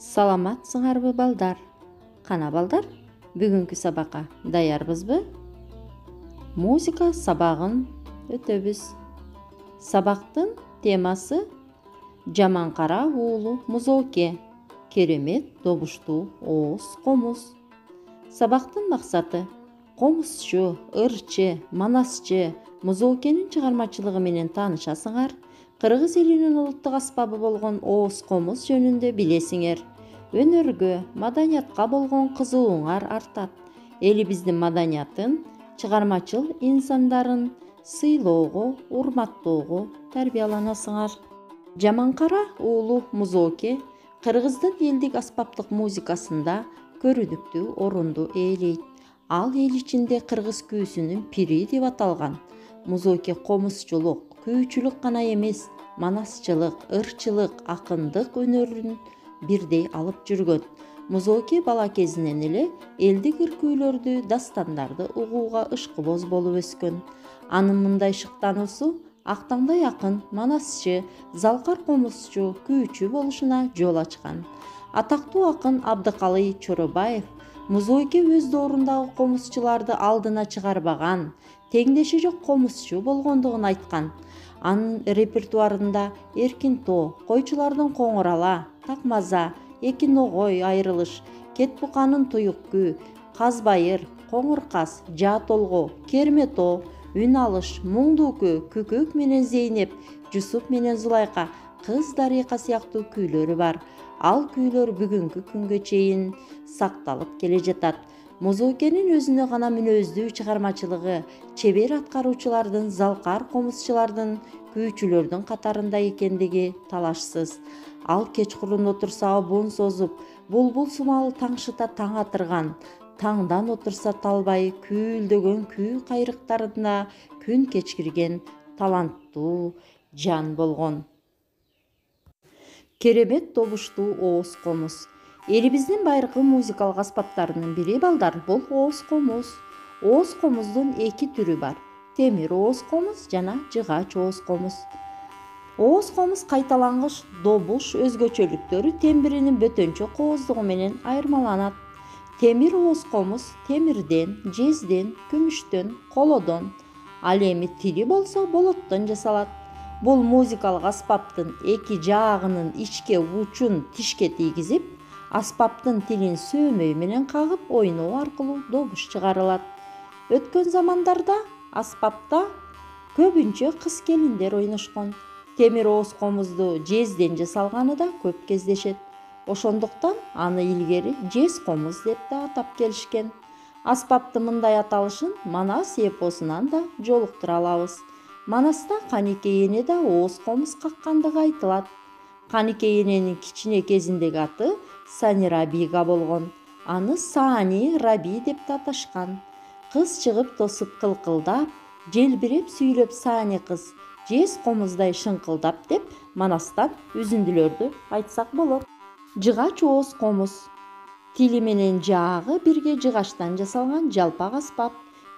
Саламатсыңарбы балдар? Кана балдар? Бүгүнкү сабакка даярбызбы? Музыка сабагын өтөбүз. Сабактын темасы жаман кара уулу музоке, керемет добуштуу ооз комуз. Сабактын максаты комузчу, ырчы, манасчы музокенин чыгармачылыгы менен таанышасыңар, кыргыз элинин улуттук аспабы болгон ооз комуз жөнүндө билесиңер. Өнөргө, маданиятка болгон кызыгууңар артат. Элибиздин маданиятын, чыгармачыл инсандарын сыйлоого, урматтоого тарбияланасыңар. Жаман кара уулу музоке кыргыздын элдик аспаптык музыкасында көрүнүктүү орунду ээлейт. Ал эл ичинде кыргыз күүсүнүн пири деп аталган. Музоке комузчулук, күүчүлүк гана эмес, манасчылык, ырчылык, акындык өнөрүн бирдей алып жүргөн. Музоке бала кезинен эле элдик ыркүүлөрдү, дастандарды угууга ышкыбоз болуп өскөн. Анын мындай шыктануусу актаңдай акын, манасчы, залкар комузчу, күүчү болушуна жол ачкан. Атактуу акын Абдыкалый Чоробаев музоке өз доорундагы комузчуларды алдына чыгарбаган, теңдеши жок комузчу болгондугун айткан. Анын репертуарында эркин тоо, койчулардын коңур ала, такмаза, эки ногой айрылыш, кет буканын туюк күү, каз байыр, коңур каз, жаа толго, керме тоо, үн алыш, муңдуу күү, күкөк менен Зейнеп, Жусуп менен Зулайка, кыз Дарыйка сыяктуу күүлөрү бар. Ал күүлөр бүгүнкү күнгө чейин сакталып келе жатат. Музокенин өзүнө гана мүнөздүү чыгармачылыгы чебер аткаруучулардын, залкар комузчулардын, күүчүлөрдүн катарында экендиги талашсыз. Ал кечкурун отурса обун созуп, булбул сумал таңшыта таң атырган, таңдан отурса талбай күүлдөгөн күү кайрыктарында күн кечкирген таланттуу жан болгон. Керемет добуштуу ооз комуз. Элибиздин байыркы музыкалык аспаптарынын бири балдар бул ооз комуз. Ооз комуздун эки түрү бар: темир ооз комуз жана жыгач ооз комуз. Ооз комуз кайталангыч добуш өзгөчөлүктөрү тембиринин бөтөнчө кооздугу менен айырмаланат. Темир ооз комуз темирден, жезден, күмүштөн, колодон, ал эми тили болсо болоттон жасалат. Бул музыкалык аспаптын эки жаагынын ичке учун тишке тийгизип, аспаптын тилин сөөмөй менен кагып ойноо аркылуу добуш чыгарылат. Өткөн замандарда аспапта көбүнчө кыз келиндер ойношкон. Темир ооз комузду жезден жасалганы да көп кездешет. Ошондуктан аны илгери жез комуз деп да атап келишкен. Аспаптын мындай аталышын Манас эпосунан да жолуктура алабыз. Манаста Каникей эне да ооз комуз каккандыгы айтылат. Каникей эненин кичине кезиндеги аты Сани Рабига болгон. Аны Сани Раби деп да аташкан. Кыз чыгып тосуп кылкылдап, желбиреп сүйлөп Сани кыз, жез комуздай шыңкылдап деп Манастан үзүндүлөрдү айтсак болот. Жыгач ооз комуз. Тили менен жаагы бирге жыгачтан жасалган жалпак аспап.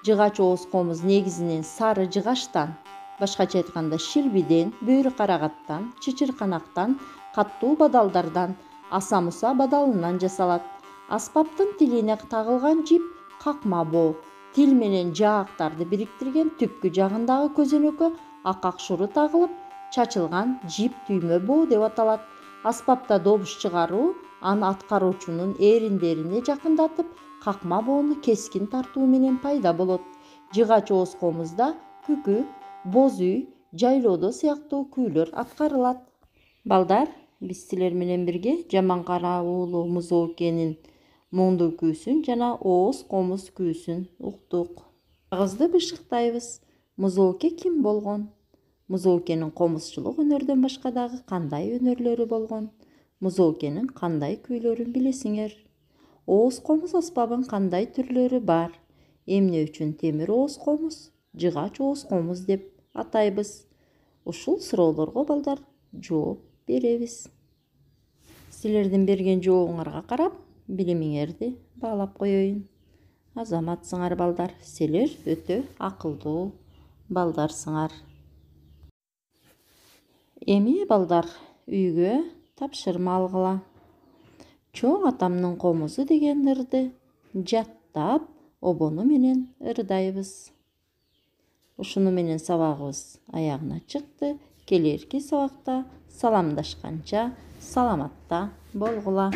Жыгач ооз комуз негизинен сары жыгачтан, башкача айтканда шилбиден, бөйрө карагаттан, чычырканактан, каттуу бадалдардан, аса муса бадалынан жасалат. Аспаптын тилине тагылган жип какма боо. Тил менен жаактарды бириктирген түпкү жагындагы көзөнөккө акак шуру тагылып, чачылган жип түймө боо деп аталат. Аспапта добуш чыгаруу аны аткаруучунун эриндерине жакындатып, какма боону кескин тартуу менен пайда болот. Жыгач ооз комузда күкү, боз үй, жайлоодо сыяктуу күүлөр аткарылат. Балдар, биз силер менен бирге жаман кара уулу музокенин муңдуу күүсүн жана ооз комуз күүсүн уктук. Кагызды бышыктайбыз. Музоке ким болгон? Музокенин комузчулук өнөрдөн башка дагы кандай өнөрлөрү болгон? Музокенин кандай күүлөрүн билесиңер? Ооз комуз аспабын кандай түрлөрү бар? Эмне үчүн темир ооз комуз, жыгач ооз комуз деп атайбыз? Ушул суроолорго балдар жооп беребиз. Силердин берген жообуңарга карап, билимиңерди баалап коеюн. Азаматсыңар балдар, силер өтө акылдуу балдарсыңар. Эми балдар, үйгө тапшырма алгыла. Чоң атамдын комузу дегендерди жаттап обону менен ырдайбыз. Ушуну менен сабагыбыз аягына чыкты. Келерки сабакта саламдашканча саламатта болгула.